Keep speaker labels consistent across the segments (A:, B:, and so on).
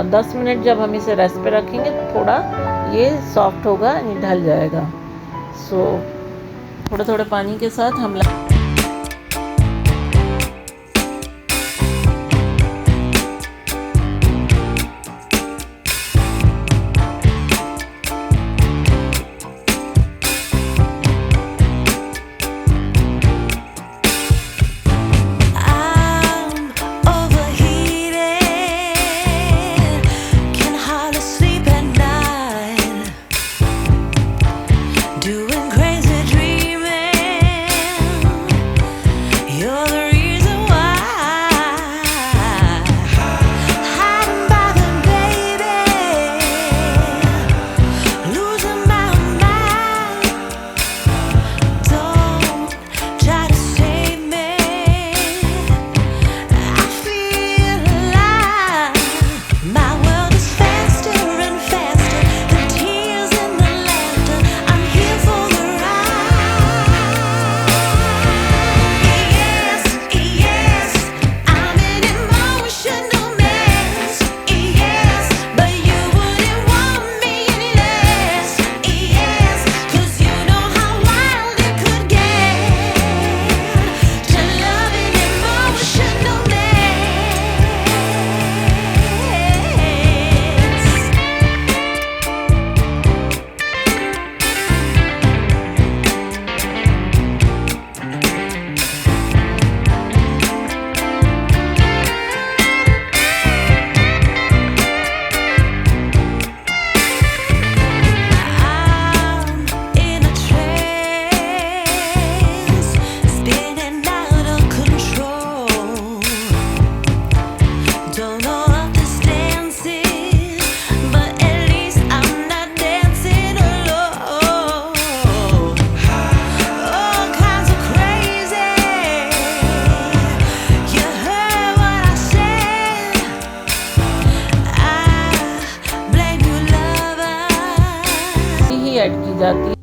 A: 10 minute जब हम इसे रेस्ट पे रखेंगे तो थोड़ा ये सॉफ्ट होगा, ये ढल जाएगा। सो थोड़े थोड़े पानी के साथ हम ऐड की जाती है।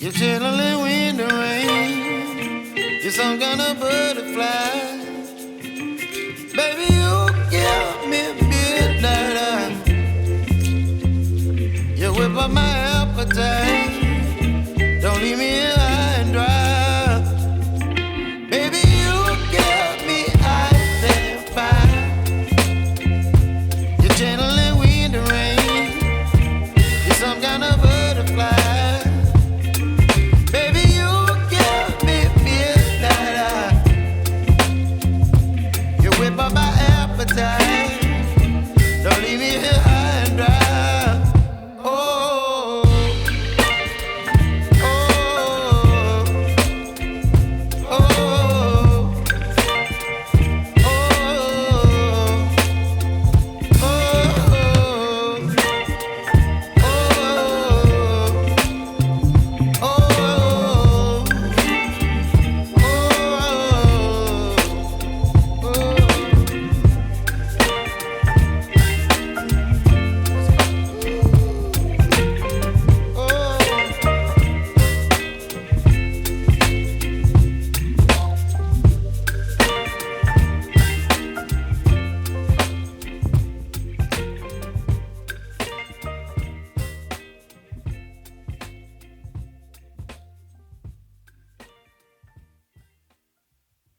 B: You're channeling wind and rain. You're some kind of butterfly. Baby, you give me midnight. You whip up my appetite. Don't leave me here high and dry. Baby, you give me ice and fire. You're channeling wind and rain. You're some kind of butterfly. Baby, you give me midnight. You whip up my appetite. Don't leave me here high and dry.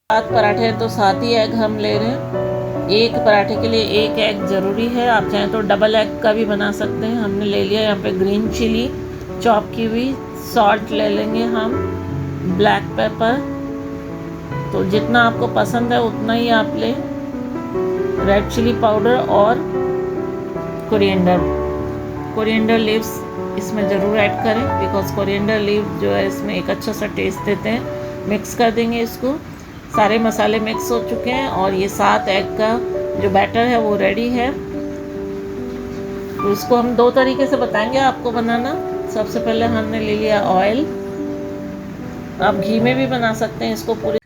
A: सात पराठे हैं तो 7 ही egg हम ले रहे हैं। एक पराठे के लिए एक एग ज़रूरी है। आप चाहें तो डबल एग का भी बना सकते हैं। हमने ले लिया यहाँ पे ग्रीन चिली चॉप की हुई, सॉल्ट ले लेंगे हम, ब्लैक पेपर तो जितना आपको पसंद है उतना ही आप लें, रेड चिली पाउडर और कोरिएंडर लीव्स इसमें ज़रूर ऐड करें, बिकॉज कोरिएंडर लीव जो है इसमें एक अच्छा सा टेस्ट देते हैं। मिक्स कर देंगे इसको। सारे मसाले मिक्स हो चुके हैं और ये 7 एग का जो बैटर है वो रेडी है। तो इसको हम 2 तरीके से बताएंगे आपको बनाना। सबसे पहले हमने ले लिया ऑयल, आप घी में भी बना सकते हैं इसको पूरी